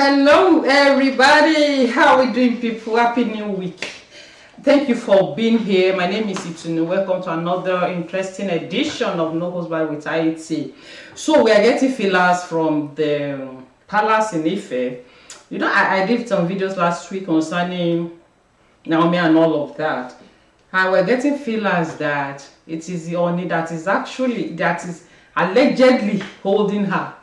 Hello everybody, how are we doing, people? Happy new week. Thank you for being here. My name is Itunu. Welcome to another interesting edition of No Husband with IT. So we are getting fillers from the palace in Ife. You know, I did some videos last week concerning Naomi and all of that, and we're getting fillers that it is the Ooni that is allegedly holding her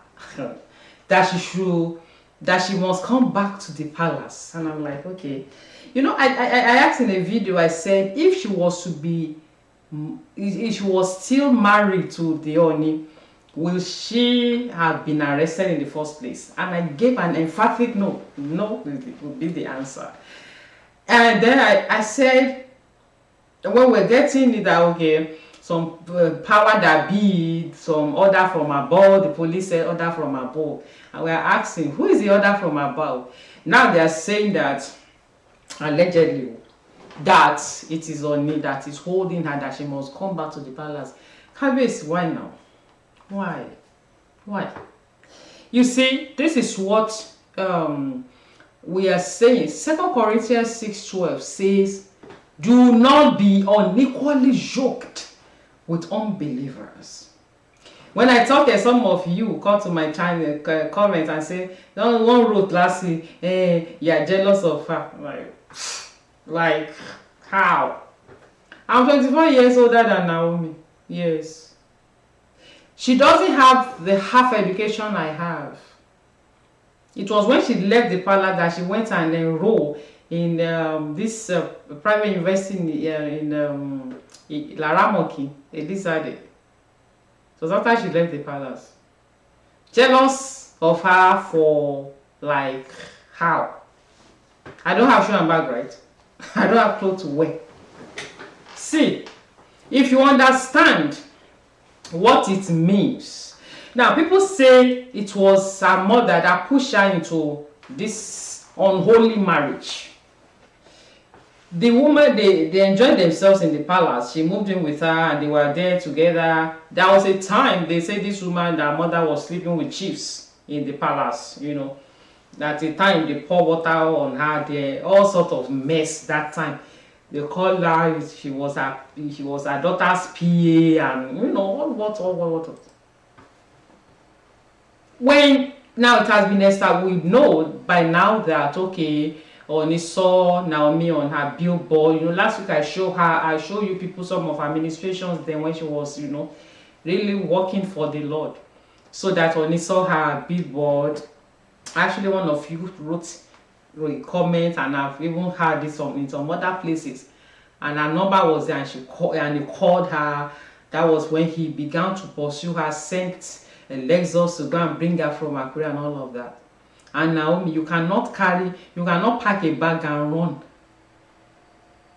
that she must come back to the palace. And I'm like, okay. You know, I asked in a video, I said, if she was still married to the Ooni, will she have been arrested in the first place? And I gave an emphatic no. No would be the answer. And then I said, when we're getting it, that okay, some power that be, some order from above. The police said order from above. And we are asking, who is the order from above? Now they are saying that, allegedly, that it is Ooni that is holding her, that she must come back to the palace. Kabiyesi, why now? Why? You see, this is what we are saying. 2 Corinthians 6:12 says, do not be unequally yoked with unbelievers. When I talk, some of you come to my channel, comment and say, one wrote last week, you are jealous of her. Like how? I'm 24 years older than Naomi. Yes. She doesn't have the half education I have. It was when she left the palace that she went and enrolled in this private university in Laramoki, Elizade. So after she left the palace. Jealous of her for, like, how? I don't have shoe and bag, right? I don't have clothes to wear. See, if you understand what it means. Now, people say it was her mother that pushed her into this unholy marriage. The woman, they enjoyed themselves in the palace. She moved in with her and they were there together. There was a time they say this woman, their mother, was sleeping with chiefs in the palace, you know. At the time they pour water on her, there all sort of mess that time. They called her, she was her daughter's PA, and you know, what. When now it has been established, we know by now that okay, Ooni saw Naomi on her billboard. You know, last week I show you people some of her ministrations then when she was, you know, really working for the Lord. So that Ooni saw her billboard. Actually, one of you wrote a comment, and I've even heard this in some other places. And her number was there, and he called her. That was when he began to pursue her, sent Lexus to go and bring her from Akure and all of that. And Naomi, you cannot pack a bag and run.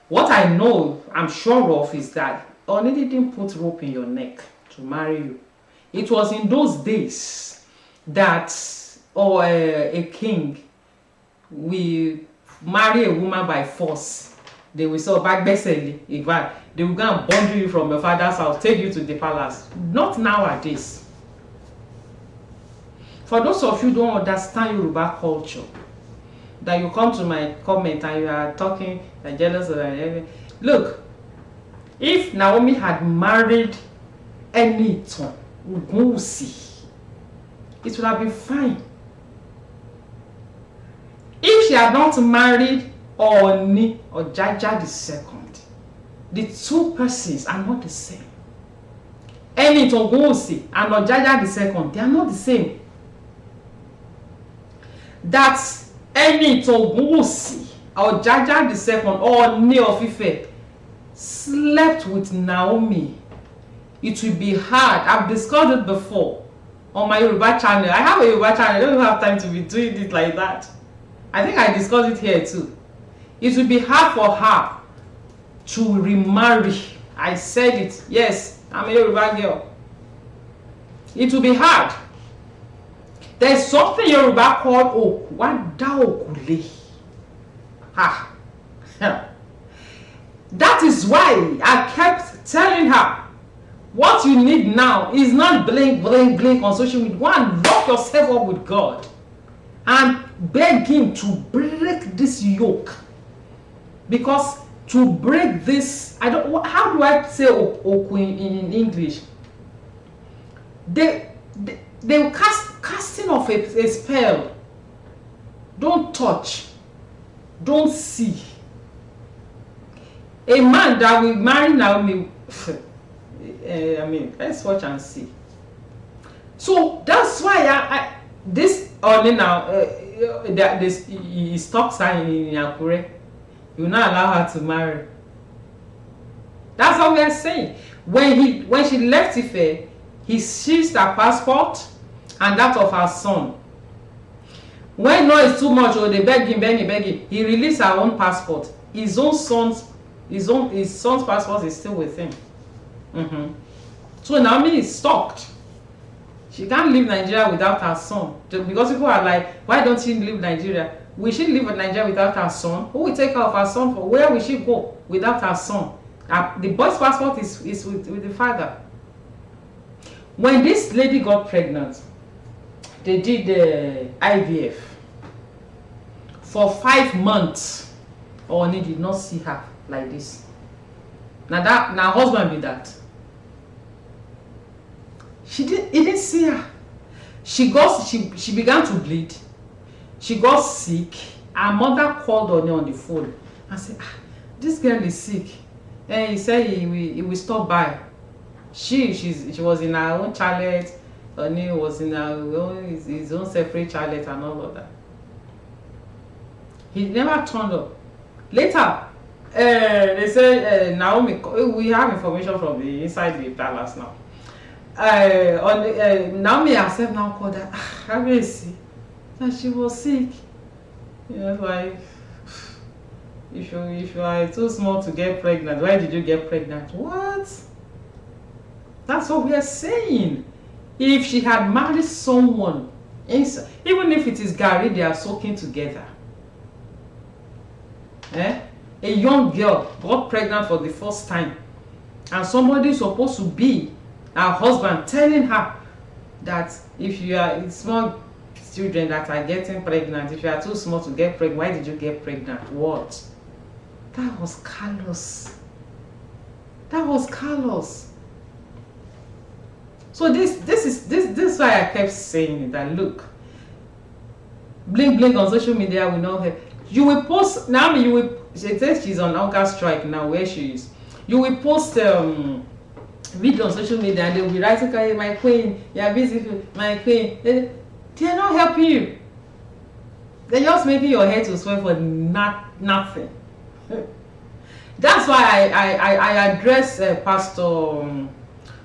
What I know, I'm sure of, is that Ooni didn't put rope in your neck to marry you. It was in those days that a king will marry a woman by force. They will say, in fact, they will go and bundle you from your father's house, take you to the palace. Not nowadays. For those of you who don't understand Yoruba culture, that you come to my comment and you are talking, you're jealous of everything. Look, if Naomi had married Enitan, ogunwusi, it would have been fine. If she had not married Ọọni or Jaja II, the two persons are not the same. Enitan ogunwusi and Jaja II, they are not the same. That Enitan ogunwusi or Jaja II or Ọọni of Ife slept with Naomi, it will be hard. I've discussed it before on my Yoruba channel. I have a Yoruba channel. I don't have time to be doing it like that. I think I discussed it here too. It will be hard for her to remarry. I said it. Yes, I'm a Yoruba girl. It will be hard. There's something Yoruba called Okwada Okule. That is why I kept telling her, what you need now is not blink on social media. Go and lock yourself up with God and beg him to break this yoke, because to break this, I don't, how do I say oku in English? They will casting off a spell. Don't touch, don't see. A man that will marry Naomi, I mean, let's watch and see. So that's why this Ọọni now, this he stops her in Akure. You will not allow her to marry. That's what we are saying. When she left Ife, he seized her passport and that of her son. When no is too much, or they beg him, he released her own passport. His son's passport is still with him. So Naomi is stuck. She can't leave Nigeria without her son. Because people are like, why don't she leave Nigeria? Will she leave Nigeria without her son? Who will take care of her son? For where will she go without her son? The boy's passport is with the father. When this lady got pregnant, they did the IVF. For 5 months, Ọọni did not see her like this. Now husband be that. He didn't see her. She began to bleed. She got sick. Her mother called Ọọni on the phone and said, this girl is sick. And he said he will stop by. She was in her own chalet. Ọọni was in his own separate chalet and all of that. He never turned up. Later, they say Naomi. We have information from the inside the palace now. Naomi herself now called her. Have you seen that she was sick? You know, like, if you are too small to get pregnant, why did you get pregnant? What? That's what we are saying. If she had married someone, even if it is Gary, they are soaking together. A young girl got pregnant for the first time, and somebody is supposed to be her husband telling her that if you are small children that are getting pregnant, if you are too small to get pregnant, why did you get pregnant? What? That was callous. That was callous. So this is why I kept saying it, that look, blink on social media will not help. You will post Naomi, she says she's on hunger strike now where she is. You will post video on social media and they will be writing, okay, my queen, you are busy, my queen. They are not helping you. They're just making your head to swell for nothing. That's why I address Pastor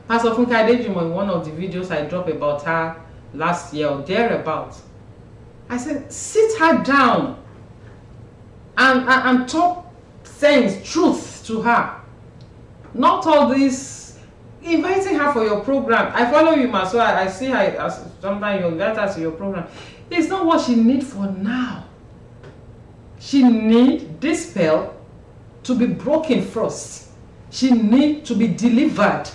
Funke Adejimo in one of the videos I dropped about her last year or thereabout. I said, sit her down and talk things, truth to her. Not all this inviting her for your program. I follow you, ma, so I see her sometimes you invite her to your program. It's not what she needs for now. She needs this spell to be broken first. She needs to be delivered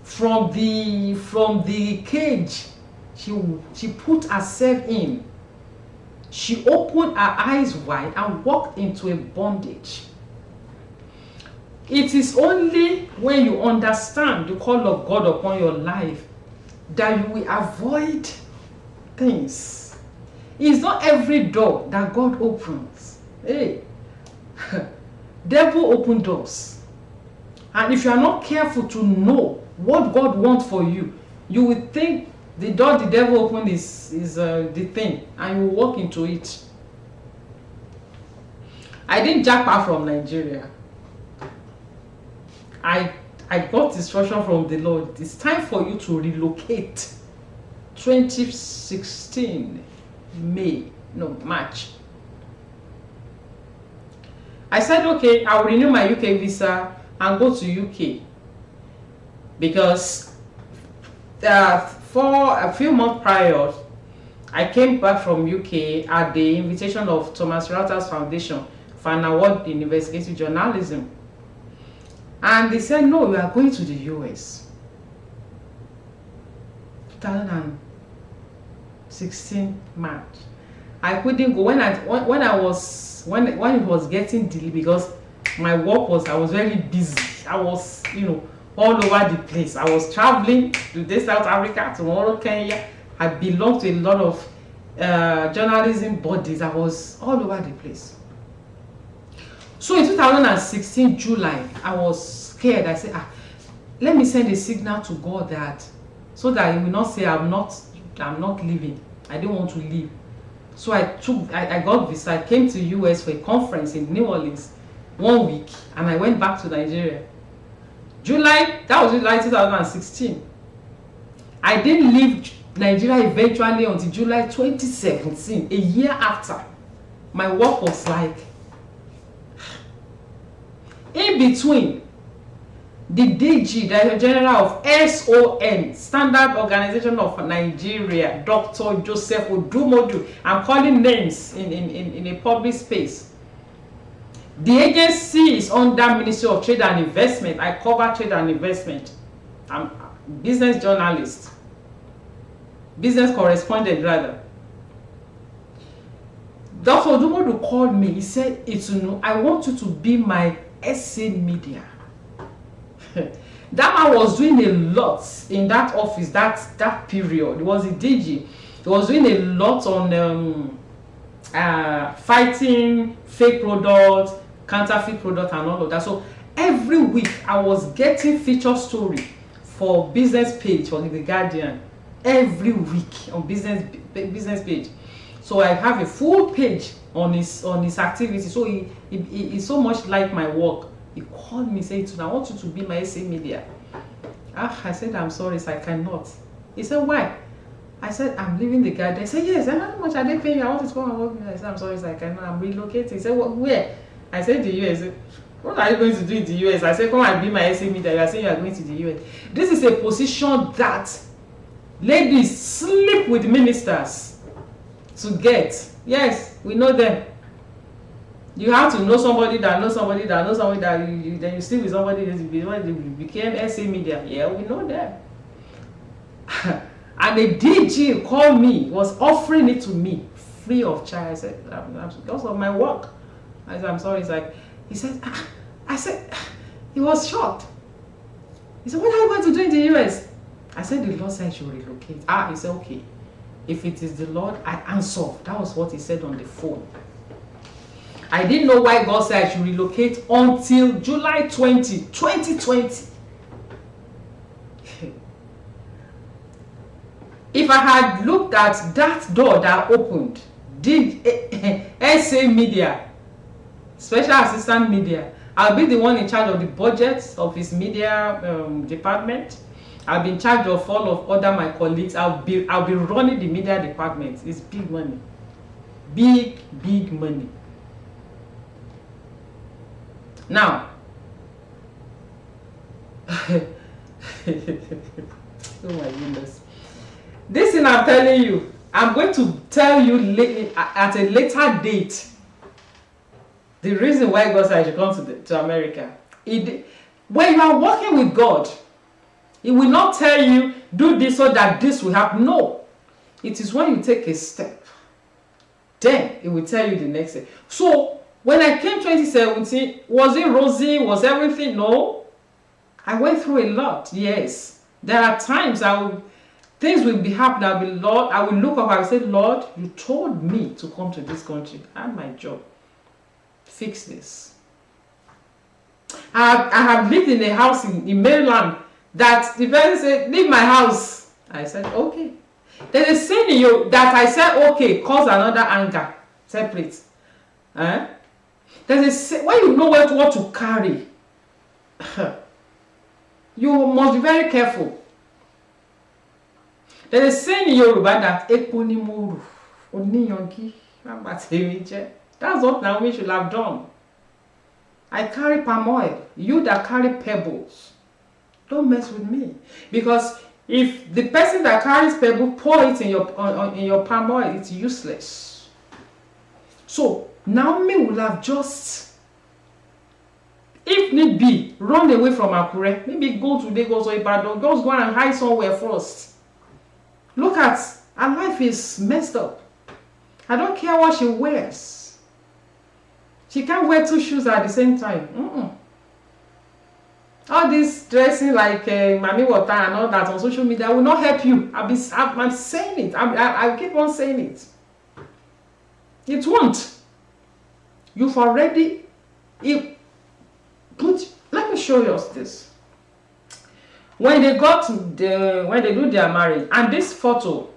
from the cage she put herself in. She opened her eyes wide and walked into a bondage. It is only when you understand the call of God upon your life that you will avoid things. It's not every door that God opens. Hey, devil open doors. And if you are not careful to know what God wants for you, you will think the door the devil opened is the thing, and you walk into it. I didn't jackpot from Nigeria. I got instruction from the Lord. It's time for you to relocate. 2016 March. I said, okay, I will renew my UK visa and go to UK, because for a few months prior, I came back from UK at the invitation of Thomas Reuters Foundation for an award in investigative journalism. And they said, no, we are going to the US. 2016 March. I couldn't go when it was getting delayed, because my work was, I was very busy. I was, all over the place. I was traveling today South Africa, tomorrow Kenya. I belonged to a lot of journalism bodies. I was all over the place. So in 2016 July, I was scared. I said, let me send a signal to God, that so that he will not say I'm not leaving. I didn't want to leave. So I got visa. I came to US for a conference in New Orleans 1 week, and I went back to Nigeria. That was July 2016. I didn't leave Nigeria eventually until July 2017, a year after. My work was like, in between, the DG, the General of SON, Standard Organization of Nigeria, Dr. Joseph Odumodu, I'm calling names in a public space. The agency is under Ministry of Trade and Investment. I cover trade and investment. I'm a business journalist, business correspondent rather. Dr. Odumodu called me. He said, I want you to be my SA media. That man was doing a lot in that office, that period. It was a DG. He was doing a lot on fighting fake products, counterfeit products, and all of that. So every week I was getting feature story for business page for the Guardian. Every week on business page. So I have a full page on his activity. So he so much like my work. He called me saying, I want you to be my SA media. I said, I'm sorry, I cannot. He said, why? I said, I'm leaving the Guardian. He said, yes. And how much are they paying me? I want to come and work. I said, I'm sorry, I cannot. I'm relocating. He said, where? I said, the US. What are you going to do in the US? I said, come and be my SA media. You are saying you are going to the US. This is a position that ladies sleep with ministers to get. Yes, we know them. You have to know somebody that knows somebody that knows somebody that then you sleep with somebody that you became SA media. Yeah, we know them. And the DG called me, was offering it to me free of charge. I said, because of my work. I said, I'm sorry. It's like, he said, he was shocked. He said, what are you going to do in the US? I said, the Lord said I should relocate. He said, okay. If it is the Lord, I answer. That was what he said on the phone. I didn't know why God said I should relocate until July 2020. If I had looked at that door that opened, did SA media, special assistant media, I'll be the one in charge of the budget of his media department. I'll be in charge of all of other my colleagues. I'll be running the media department. It's big money. Big money. Now, oh my goodness. This thing I'm telling you, I'm going to tell you at a later date the reason why God said I should come to America. When you are working with God, He will not tell you, do this so that this will happen. No. It is when you take a step, then He will tell you the next step. So, when I came 2017, was it rosy? Was everything? No. I went through a lot, yes. There are times things will be happening. I will look up and say, Lord, you told me to come to this country. I have my job. Fix this. I have lived in a house in Maryland that the person said, leave my house. I said, okay. There's a saying in you that I said, okay, cause another anger. Separate. There's a when you know what to carry, you must be very careful. There's a saying in Yoruba that eponimoru oniyonki. That's what Naomi should have done. I carry palm oil. You that carry pebbles, don't mess with me. Because if the person that carries pebble pour it in your palm oil, it's useless. So Naomi will have just, if need be, run away from Akure. Maybe go to Lagos or Ibadan. Just go and hide somewhere first. Look at, her life is messed up. I don't care what she wears. She can't wear 2 shoes at the same time. All this dressing like Mami Water and all that on social media will not help you. I'm saying it. I keep on saying it. It won't. You've already let me show you this. When they do their marriage, and this photo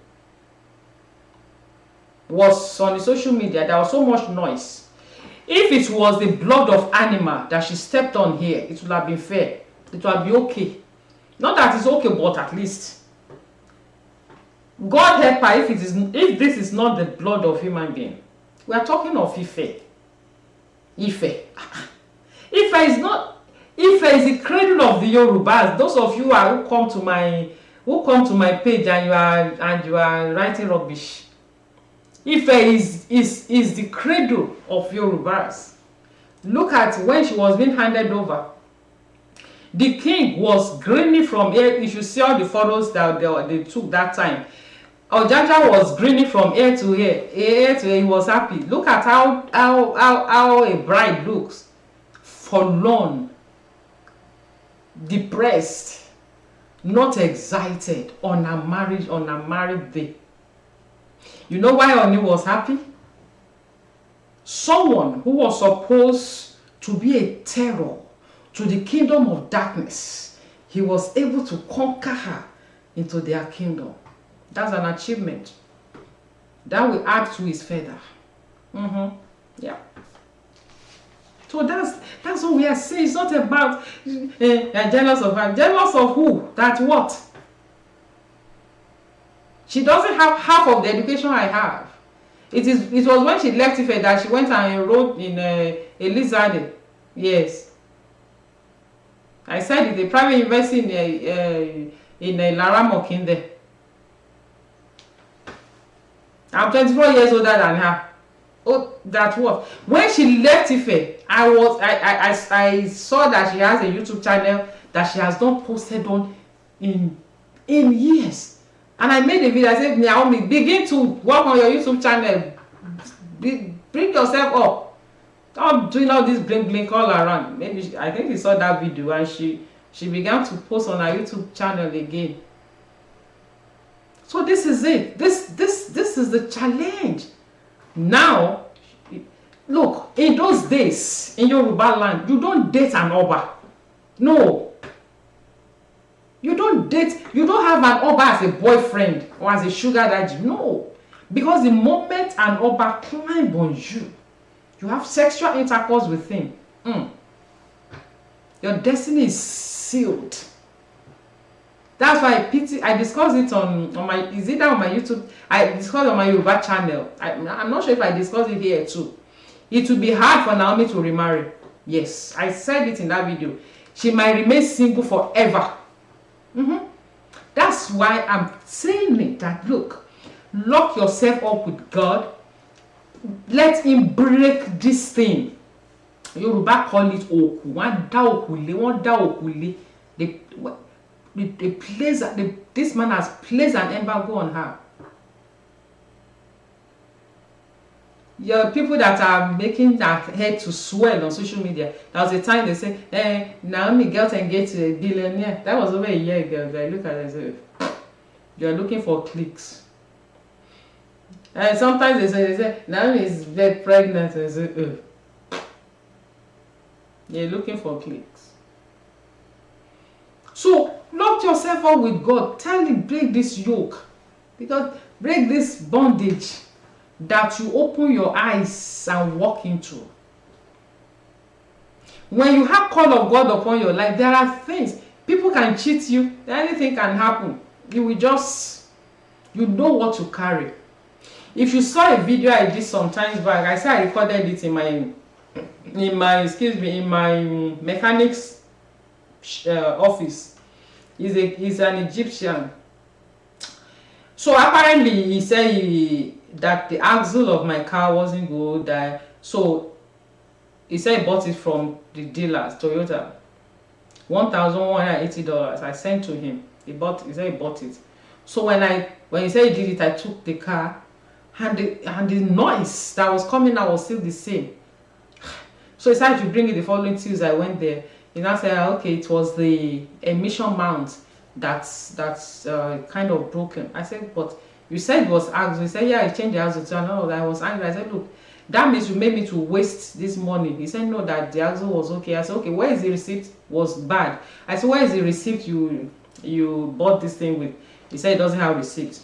was on the social media, there was so much noise. If it was the blood of animal that she stepped on here, it would have been fair. It would be okay. Not that it's okay, but at least God help her if this is not the blood of human being. We are talking of Ife. Ife is not. Ife is the cradle of the Yorubas. Those of you who come to my page and you are writing rubbish. Ife is the cradle of Yorubas. Look at when she was being handed over. The king was grinning from here. You should see all the photos that they took that time. Ojaja was grinning from ear to ear. Ear to ear, he was happy. Look at how a bride looks. Forlorn, depressed, not excited on a married day. You know why Ooni was happy? Someone who was supposed to be a terror to the kingdom of darkness, he was able to conquer her into their kingdom. That's an achievement. That will add to his feather. Yeah. So that's what we are saying. It's not about jealous of her. Jealous of who? That what? She doesn't have half of the education I have. It was when she left Ife that she went and enrolled in Elizade. Yes. I said it, a private university in Laramokinde. I'm 24 years older than her. Oh, that what? When she left Ife, I saw that she has a YouTube channel that she has not posted on in years. And I made a video. I said, Naomi, begin to work on your YouTube channel. Bring yourself up. Stop doing all this blink all around. Maybe I think she saw that video and she began to post on her YouTube channel again. So this is it. This is the challenge. Now, look, in those days in Yoruba land, you don't date an Oba. No. You don't have an Oba as a boyfriend or as a sugar daddy. No. Because the moment an Oba climb on you, you have sexual intercourse with him. Your destiny is sealed. That's why I discussed it on my, is it on my YouTube? I discussed on my Yoruba channel. I'm not sure if I discussed it here too. It will be hard for Naomi to remarry. Yes, I said it in that video. She might remain single forever. That's why I'm saying it, that look, lock yourself up with God. Let him break this thing. Yoruba call it oku. One da okule. This man has placed an embargo on her. Your people that are making that head to swell on social media. There was a time they say, Naomi got engaged to a billionaire. That was over a year ago. I look at it and say, you are looking for clicks. And sometimes they say Naomi is very pregnant. And say, you're looking for clicks. So lock yourself up with God. Tell him, break this yoke. Because break this bondage that you open your eyes and walk into. When you have call of God upon your life, there are things. People can cheat you. Anything can happen. You know what to carry. If you saw a video I did some times back, I said I recorded it in my mechanic's office. He's an Egyptian. So apparently he said that the axle of my car wasn't good. So he said he bought it from the dealers, Toyota. $1,180. I sent to him. He said he bought it. So when he said he did it, I took the car the noise that was coming out was still the same. So he decided to bring it the following Tuesday. I went there. He now said, okay, it was the emission mount that's kind of broken. I said, but you said it was axle. He said, yeah, I changed the axle. So no, I was angry. I said, look, that means you made me to waste this money. He said, no, that the axle was okay. I said, okay, where is the receipt? Was bad. I said, where is the receipt you bought this thing with? He said, it doesn't have receipt.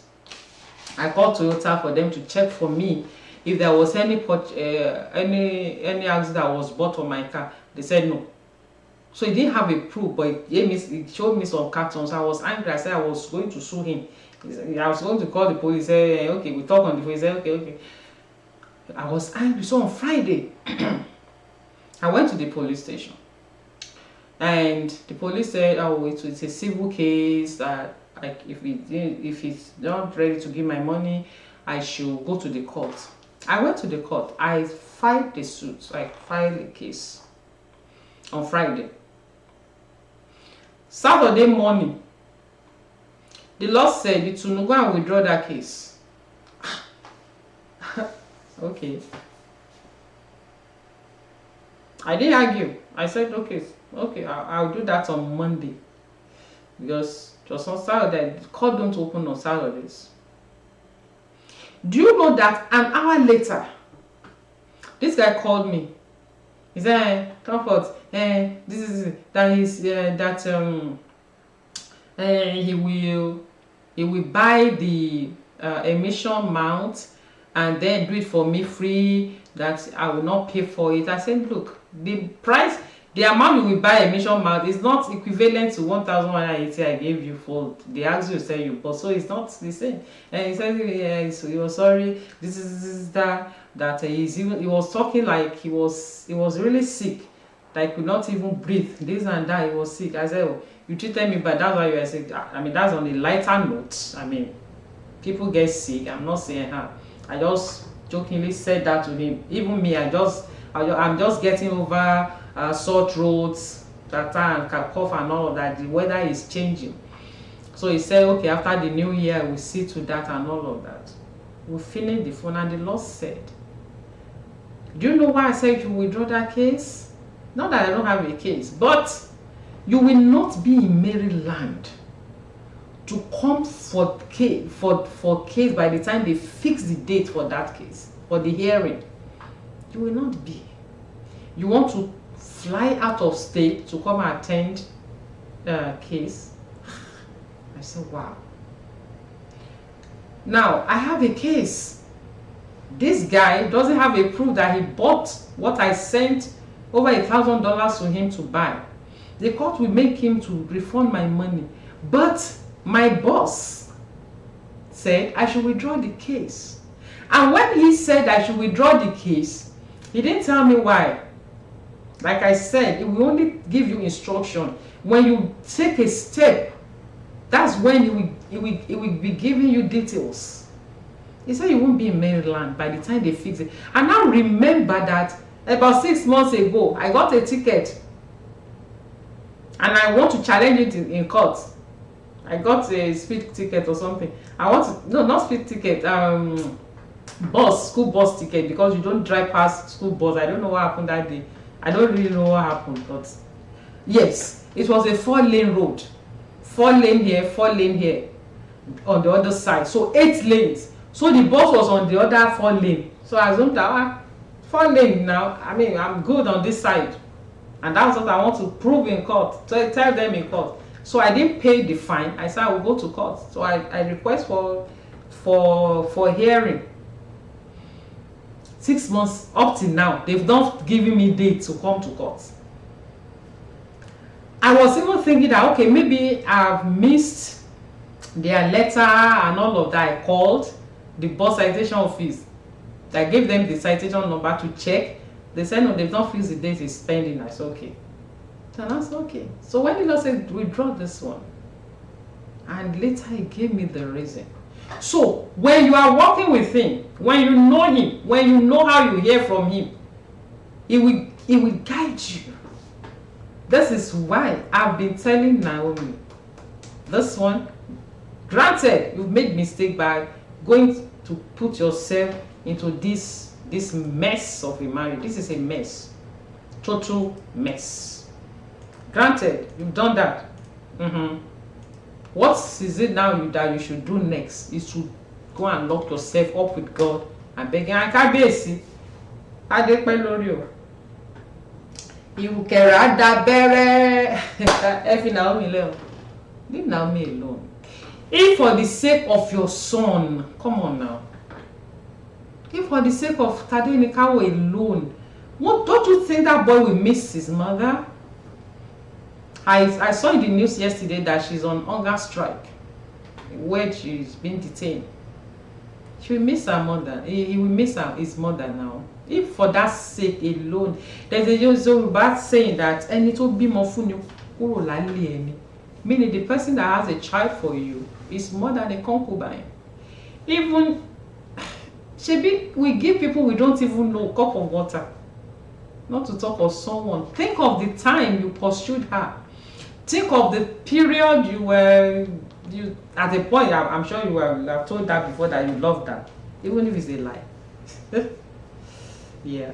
I called Toyota for them to check for me if there was any axle that was bought on my car. They said no. So he didn't have a proof, but he showed me some cartons. I was angry. I said I was going to sue him. I was going to call the police. He said, okay, we talk on the phone. He said, okay. I was angry. So on Friday, I went to the police station. And the police said, oh, it's a civil case. That like if he's not ready to give my money, I should go to the court. I went to the court. I filed the suit. I filed a case on Friday. Saturday morning, the law said it will go and withdraw that case. Okay. I didn't argue. I said, okay, I'll do that on Monday. Because just on Saturday, the court don't open on Saturdays. Do you know that an hour later, this guy called me. He said, Comfort, this is that is that he will buy the emission mount and then do it for me free, that I will not pay for it. I said, look, the price, the amount you will buy emission mount is not equivalent to 1,180 I gave you for the axle you said you bought, so it's not the same. And he said, yeah, so he was sorry, this is that he was talking like he was really sick, like could not even breathe, this and that. He was sick. I said, oh, you treated me, but that's why you are sick. I mean, that's on a lighter note. I mean, people get sick. I'm not saying her. I just jokingly said that to him. Even me, I'm just getting over sore throats, and cough and all of that. The weather is changing. So he said, okay, after the new year, we'll see to that and all of that. We finished the phone and the Lord said, do you know why I said you withdraw that case? Not that I don't have a case, but you will not be in Maryland to come for case by the time they fix the date for that case, for the hearing. You will not be. You want to fly out of state to come and attend case. I said, wow. Now I have a case. This guy doesn't have a proof that he bought what I sent over $1,000 to him to buy. The court will make him to refund my money. But my boss said I should withdraw the case. And when he said I should withdraw the case, he didn't tell me why. Like I said, it will only give you instruction. When you take a step, that's when it will be giving you details. He said you won't be in Maryland by the time they fix it. And now remember that about 6 months ago, I got a ticket. And I want to challenge it in court. I got a speed ticket or something. I want to, no, not speed ticket, school bus ticket, because you don't drive past school bus. I don't know what happened that day. I don't really know what happened, but yes, it was a 4-lane road. 4 lane here, 4 lane here on the other side. So 8 lanes. So the bus was on the other 4 lane. So I assumed that 4 lane now, I mean, I'm good on this side. And that's what I want to prove in court. So I tell them in court. So I didn't pay the fine. I said I will go to court. So I request for hearing. 6 months up till now, they've not given me date to come to court. I was even thinking that, okay, maybe I've missed their letter and all of that. I called the bus citation office. I gave them the citation number to check. They said, no, they've not fixed the date, it's pending. I said, okay. And I said, okay. So when the Lord said, withdraw this one, and later he gave me the reason. So when you are working with him, when you know him, when you know how you hear from him, he will guide you. This is why I've been telling Naomi, this one, granted, you've made mistake by going to put yourself into this mess of a marriage. This is a mess, total mess. Granted, you've done that. What is it now that you should do next is to go and lock yourself up with God and beg him. Kábíyèsí adépẹ́ lórí o ìrùkẹ̀rẹ̀ adábẹ́rẹ́ ẹ fi Naomi lẹ́wọ̀n. Leave Naomi alone. If for the sake of your son, come on now. If for the sake of Tadenikawo alone, what don't you think that boy will miss his mother? I saw in the news yesterday that she's on hunger strike, where she's been detained. She will miss her mother. He will miss his mother now. If for that sake alone, there's a Yoruba saying that ẹni tó bímọ fún ni kúrò lálé ẹni, meaning the person that has a child for you is more than a concubine. Even we give people we don't even know a cup of water, not to talk of someone. Think of the time you pursued her. Think of the period you at a point. I'm sure you have told that before that you loved that, even if it's a lie. Yeah,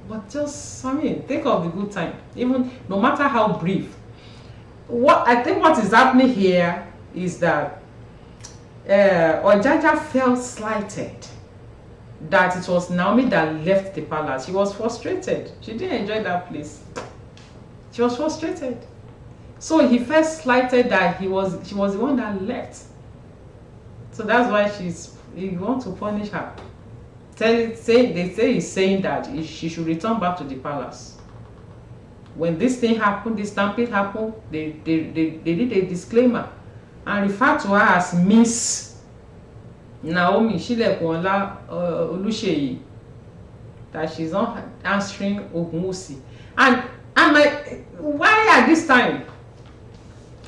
but just think of the good time, even no matter how brief. What I think what is happening here is that Ojaja felt slighted that it was Naomi that left the palace. She was frustrated. She didn't enjoy that place. She was frustrated. So he felt slighted that she was the one that left. So that's why he wants to punish her. They say he's saying that she should return back to the palace. When this thing happened, this stampede happened, they did a disclaimer and referred to her as Miss Naomi Silekunola Oluseyi, that she's not answering ogunwusi. And I'm like, why at this time?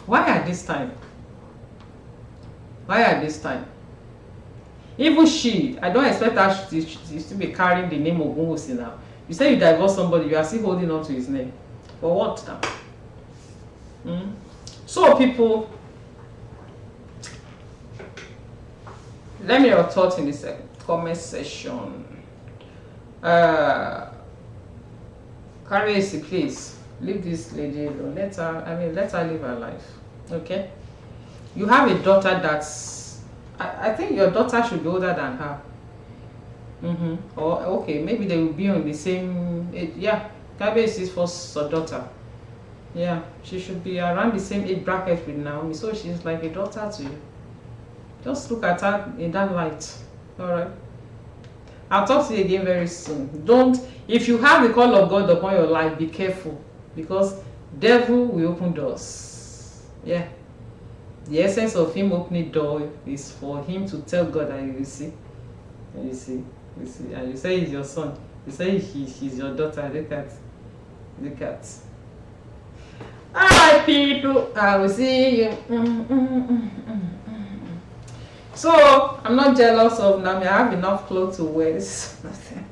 Why at this time? Why at this time? Even I don't expect her to still be carrying the name of Ogunwusi now. You say you divorce somebody, you are still holding on to his name. For what now? So people, let me know your thoughts in this comment section. Carry, please leave this lady alone. Let her live her life. Okay? You have a daughter that's, I think your daughter should be older than her. Or okay, maybe they will be on the same age. Yeah, Kabiyesi is first daughter. Yeah, she should be around the same age bracket with Naomi, so she's like a daughter to you. Just look at her in that light. All right. I'll talk to you again very soon. If you have the call of God upon your life, be careful, because devil will open doors. Yeah. The essence of him opening door is for him to tell God that you see, and you say he's your son. You say he's your daughter. Look at. All right, people. I will see you. So I'm not jealous of Naomi. I have enough clothes to wear. This is nothing.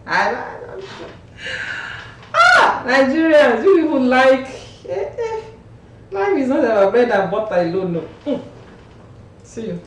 I don't know. Nigerians, you people like. Life is not about bread and butter alone. No. See you.